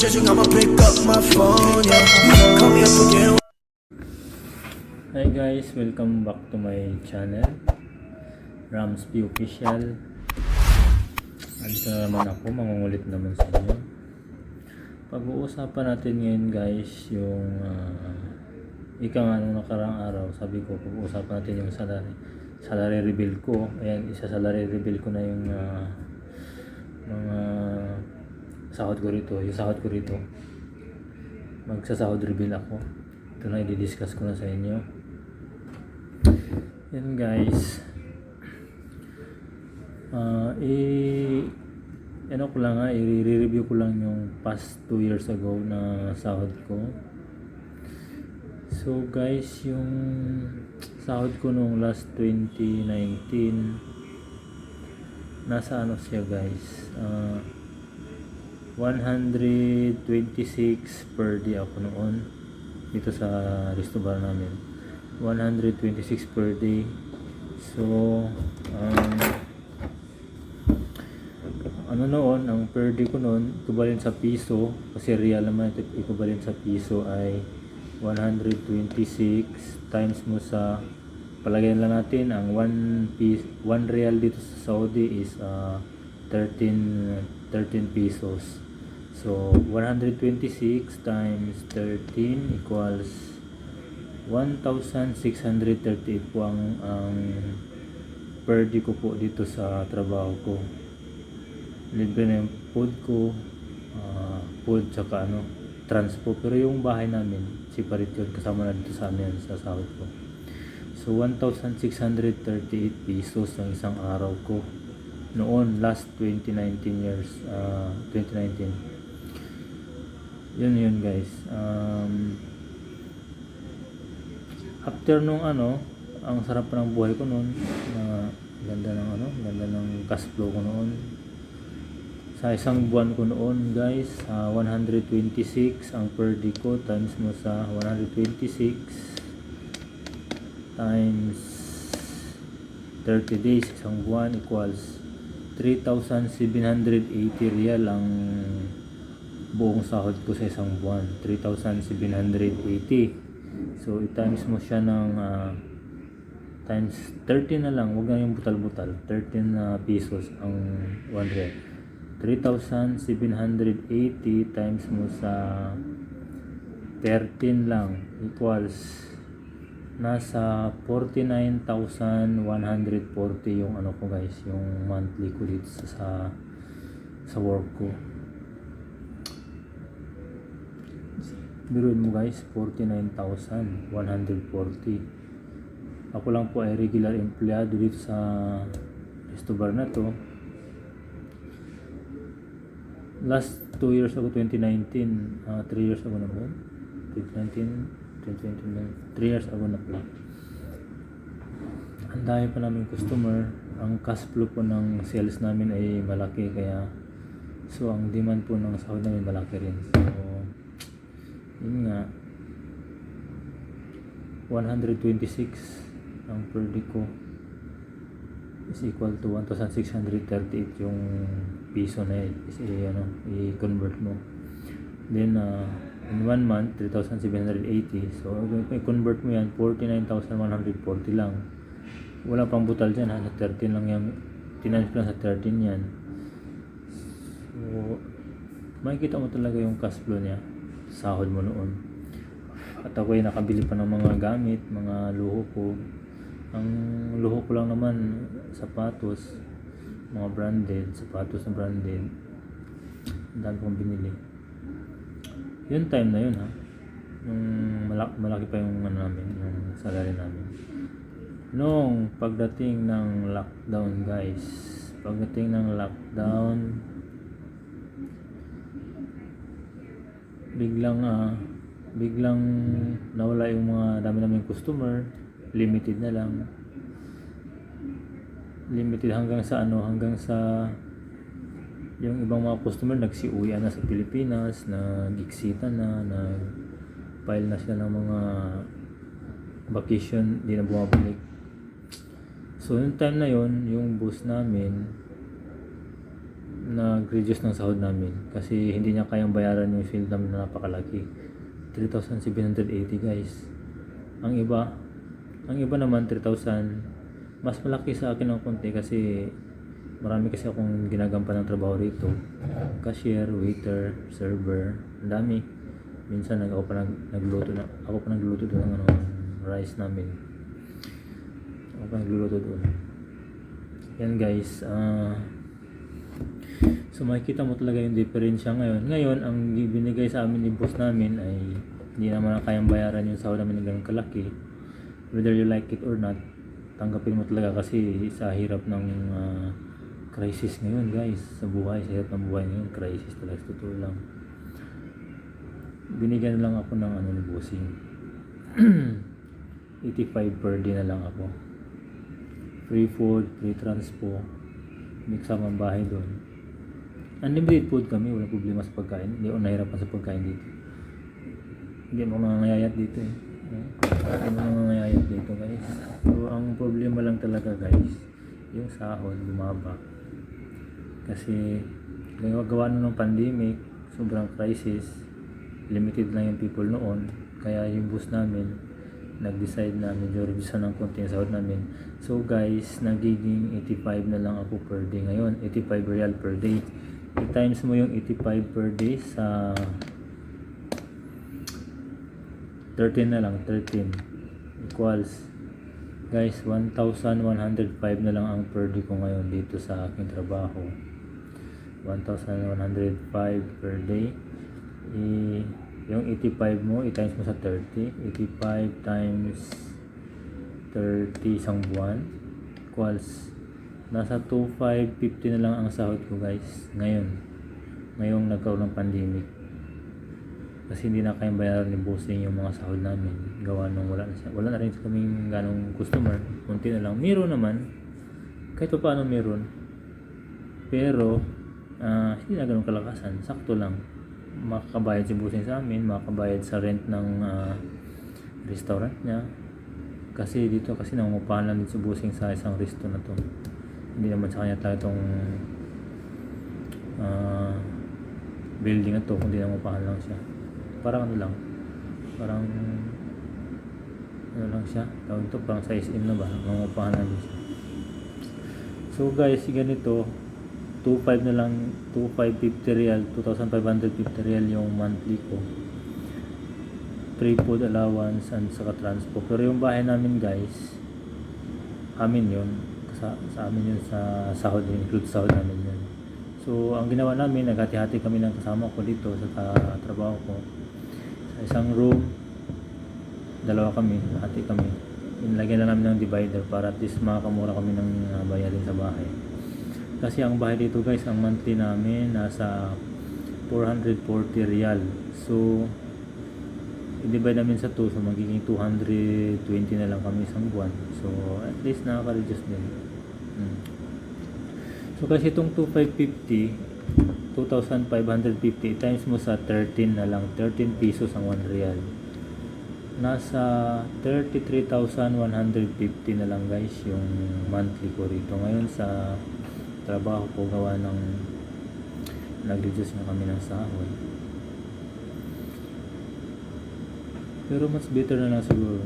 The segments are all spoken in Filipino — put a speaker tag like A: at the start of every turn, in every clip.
A: searching, I'ma pick up my phone, yeah. Call me up again.
B: Hi guys, welcome back to my channel, Rams P Official. Andito na naman ako, mangungulit naman sa inyo. Pag-uusapan natin ngayon guys, yung ika nga nung nakarang araw, sabi ko pag-uusapan natin yung salary reveal ko. Ayan, salary reveal ko na yung mga sahod ko rito, yung sahod ko rito. Magsasahod reveal ako. Ito na, i-discuss ko na sa inyo. Yan guys, ano ko lang i-review ko lang yung past 2 years ago na sahod ko. So guys, yung sahod ko nung last 2019, nasa ano siya guys, 126 per day ako noon dito sa resto bar namin. 126 per day. So ano noon, ang per day ko noon equivalent sa piso, kasi real naman equivalent sa piso ay 126 times mo sa, palagyan lang natin ang 1 real dito sa Saudi is 13 pesos. So 126 times 13 equals 1,638 po ang per day ko po dito sa trabaho ko. Libre na yung food ko, food tsaka transpo, pero yung bahay namin separate yun, kasama na dito sa amin sa sahod ko. So 1,638 pesos ang isang araw ko noon, last 2019 years, 2019. Yun guys. After nung ang sarap ng buhay ko noon, ganda ng cash flow ko noon. Sa isang buwan ko noon guys, 126 ang per day ko, times mo sa 126 times 30 days, isang buwan equals 3,780 real ang buong sahod ko sa isang buwan. 3,780. So i-times mo siya ng times 13 na lang, wag na yung butal-butal. 13 pesos ang 1 real. 3,780 times mo sa 13 lang equals nasa 49,140 yung ko guys, yung monthly ko dito sa work ko. Biruin mo guys, 49,140. Ako lang po ay regular empleyado dito sa resto bar na to. Last 2 years ago, 2019, 3 years ago na po. 2019, 3 years ago na po. Ang dami pa namin customer. Ang cash flow po ng sales namin ay malaki, kaya so ang demand po ng sahod namin malaki rin. So yun nga, 126 ang per day ko is equal to 1,638 yung piso na i-convert mo. Then in 1 month, 3,780. So i-convert mo yan, 49,140 lang. Wala pang butal dyan, sa 13 lang yan, tinanong lang sa 13 yan. So makikita mo talaga yung cash flow niya, sahod mo noon. At ako ay nakabili pa ng mga gamit, mga luho ko. Ang luho ko lang naman sapatos, mga branded, sapatos na branded. Ang dami kong binili. Yung time na yun yung malaki pa yung namin, yung salary namin. Nung pagdating ng lockdown guys, biglang nawala yung mga dami naming customer. Limited na lang, hanggang sa yung ibang mga customer nagsiuwian na sa Pilipinas, nag-exita na, nag-file na sila ng mga vacation, hindi na bumabalik. So yung time na yon, yung boss namin nag-reduce ng sahod namin kasi hindi niya kayang bayaran yung field namin na napakalaki. 3,780 guys. Ang iba naman 3,000. Mas malaki sa akin ng konti kasi marami kasi akong ginagampan ng trabaho rito. Cashier, waiter, server, ang dami. Minsan ako pa nagluluto doon ng rice namin. Ako pa nagluluto doon. Yan guys, so makikita mo talaga yung diferensya ngayon. Ngayon, ang binigay sa amin ni boss namin ay hindi naman kayang bayaran yung sahod namin ng ganun kalaki. Whether you like it or not, tanggapin mo talaga kasi sa hirap ng crisis ngayon guys, sa buhay, sa hirap ng buhay ngayon, crisis talaga, totoo lang. Binigyan lang ako ng ni bossing 85 per day na lang ako. Free food, free transpo, may kasamang bahay doon. Unlimited food kami, walang problema sa pagkain. Hindi ako nahirapan sa pagkain dito. Hindi mo nangangayayat dito eh. Hindi mo nangangayayat dito guys. So ang problema lang talaga guys, yung sahod bumaba. Kasi gawa ng pandemic, sobrang crisis, limited lang yung people noon. Kaya yung boss namin nag-decide na medyo reduce ng konti yung sahod namin. So guys, nagiging 85 na lang ako per day ngayon. 85 real per day. I-times mo yung 85 per day sa 13 na lang. 13 equals guys 1,105 na lang ang per day ko ngayon dito sa aking trabaho. 1,105 per day. Yung 85 mo, i-times mo sa 30. 85 times 30 isang buwan equals nasa 2,550 na lang ang sahod ko guys ngayong nagkaroon ng pandemic. Kasi hindi na kayang bayaran ni bossing yung mga sahod namin. Gawa nung wala na rin kaming ganong customer. Kunti na lang. Meron naman. Kahit pa paano meron. Pero hindi na ganong kalakasan. Sakto lang. Makakabayad si bossing sa amin. Makakabayad sa rent ng restaurant niya. Kasi dito nangungupahan lang din si bossing sa isang resto na to. Hindi naman sa kanya tayo itong building na to. Kundi nangungupahan lang siya. Parang lang siya tawag ito, parang sa SM na ba, mangupahan namin siya. So guys, ganito 2,500 na lang, 2,550 real, 2,550 real yung monthly ko, free food allowance and saka transpo. Pero yung bahay namin guys, amin yun, sa amin yun, sa sahod, include sahod namin yun. So ang ginawa namin, naghati-hati kami ng kasama ko dito sa trabaho ko. Sa isang room, dalawa kami, hati kami. Inilagyan na namin ng divider para at least makakamura kami ng bayarin sa bahay. Kasi ang bahay dito guys, ang monthly namin nasa 440 real. So i-divide namin sa 2, so magiging 220 na lang kami isang buwan. So at least nakaka-reduce din. So kasi itong 2,550 times mo sa 13 na lang, 13 pesos ang 1 real. Nasa 33,150 na lang guys yung monthly ko rito. Ngayon sa trabaho ko, gawa ng nag-reduce na kami ng sahod. Pero mas better na lang siguro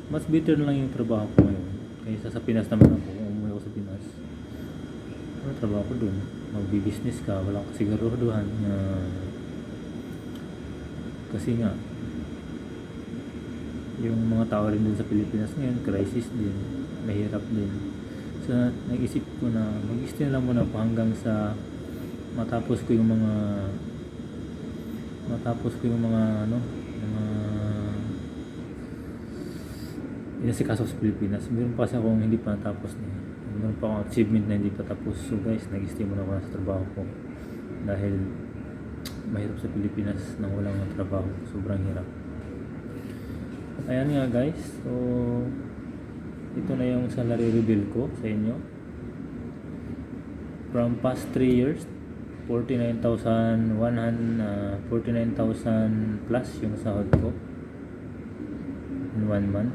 B: mas better na lang yung trabaho ko ngayon. Kaysa sa Pinas naman ako, kung umuwi ako sa Pinas. Ano trabaho ko dun? Magbi-business ka, walang kasiguraduhan. Kasi nga, yung mga tao rin dun sa Pilipinas ngayon, crisis din, mahirap din. So nag-isip ko na mag-stay na lang muna ako hanggang sa matapos ko yung mga inasikaso sa Pilipinas. Meron pa kasi akong hindi pa natapos na. Meron pa akong achievement na hindi pa tapos. So guys, nag-stay muna ako sa trabaho ko dahil mahirap sa Pilipinas nang walang trabaho. Sobrang hirap. Ayan nga guys, so ito na yung salary reveal ko sa inyo. From past 3 years, 49,000 plus yung sahod ko in 1 month.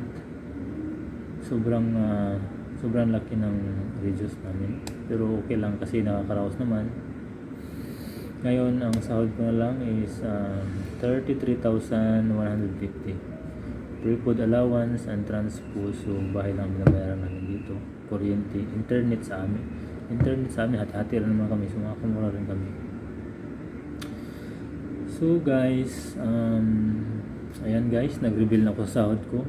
B: Sobrang laki ng reduce namin, pero okay lang kasi nakakaraos naman. Ngayon, ang sahod ko na lang is 33,150. Free food allowance and transpo. So, bahay lang binabayaran namin dito. Kuryente, internet sa amin. Hati-hati rin naman kami. So, makakamura rin kami. So, guys, ayan guys, nag-reveal na ako sa sahod ko.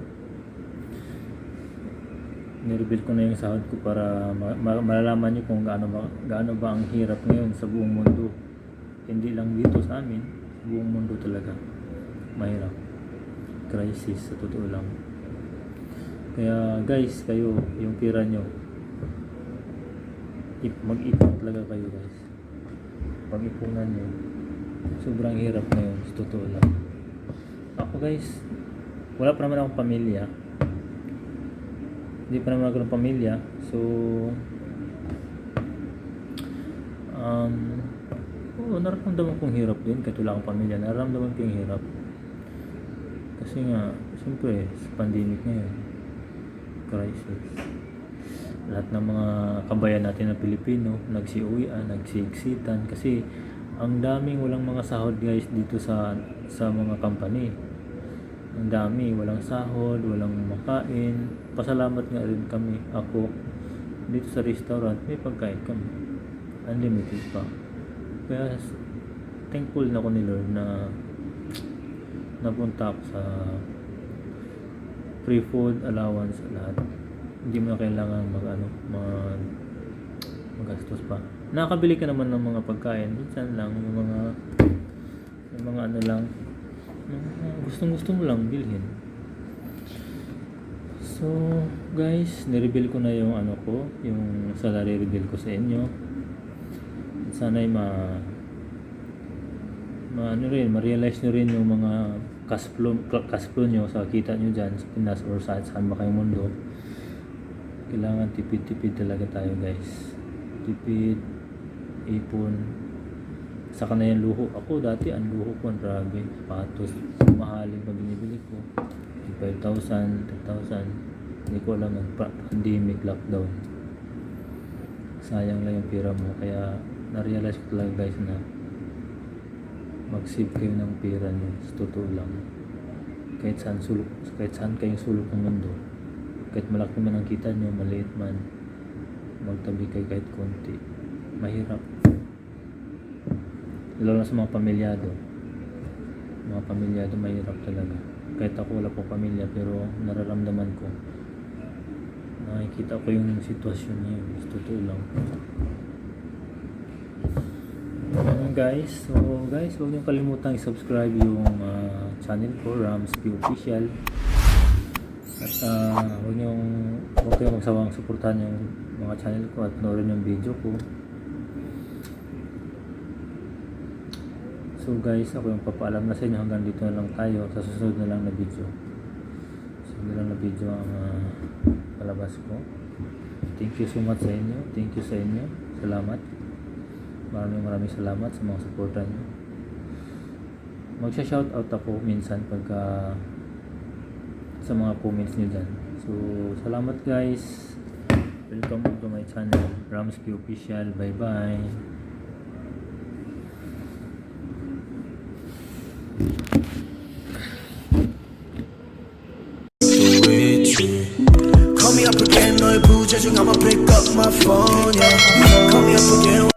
B: Ni-reveal ko na yung sahod ko para malalaman nyo kung gaano ba ang hirap ngayon sa buong mundo. Hindi lang dito sa amin, sa buong mundo talaga. Mahirap. Crisis, sa totoo lang. Kaya guys, kayo, yung pira nyo, mag-ipon talaga kayo guys. Pag-ipunan nyo. Sobrang hirap ngayon, sa totoo lang. Ako guys, wala pa naman akong pamilya. Hindi pa naman ako ng pamilya. So, nararamdaman kong hirap din. Kahit wala akong pamilya, nararamdaman ko yung hirap. Kasi nga, siyempre, sa pandemic ngayon, crisis. Lahat ng mga kabayan natin na Pilipino, nagsiuwian, nagsiksitan. Kasi, ang daming walang mga sahod guys dito sa mga company. Ang dami, walang sahod, walang makain. Pasalamat nga rin kami, ako, dito sa restaurant, may pagkain kami. Unlimited pa. Kaya, thankful na ako ni Lord na napunta ako sa free food allowance lahat. Hindi mo na kailangan magastos pa. Nakakabili ka naman ng mga pagkain. Minsan lang, yung mga ano lang, gustong-gusto mo lang bilhin. So, guys, ni-reveal ko na yung yung salary reveal ko sa inyo. Sana ay ma-realize nyo rin yung mga cash flow nyo sa kita nyo dyan sa Pinas or saan ba kayong mundo. Kailangan tipid-tipid talaga tayo guys. Tipid, ipon. Saka na yung luho. Ako dati ang luho ko ang grabe. Patos, mahalin pa binibili ko. 5,000, 10,000. Hindi ko alam pandemic, lockdown. Sayang lang yung pera mo. Kaya na-realize ko talaga guys na mag-save kayo ng pera nyo. Sa totoo lang. Kahit saan kayong sulok ng mundo. Kahit malaki man ang kita nyo, maliit man, magtabi kayo kahit konti. Mahirap. Lalo na sa mga pamilyado. Mga pamilyado, mahirap talaga. Kahit ako wala po pamilya, pero nararamdaman ko. Nakikita ko yung sitwasyon niya. Sa totoo lang. Guys, so guys, huwag niyo kalimutan i-subscribe yung channel ko, Ramsky Official. At huwag kayong magsawang suportahan yung mga channel ko at panoorin yung video ko. So guys, ako yung papaalam na sa inyo, hanggang dito na lang tayo sa susunod na lang na video. Susunod lang na video ang palabas ko. Thank you so much sa inyo. Thank you sa inyo. Salamat. Maraming salamat sa mga suporta nyo. Magsha-shoutout ako minsan pagka sa mga comments nyo dyan. So, salamat guys. Welcome to my channel, Ramsky Official. Bye-bye.
A: Call me up again, 너의 부재중 I'ma pick up my phone, yeah. Call me up again.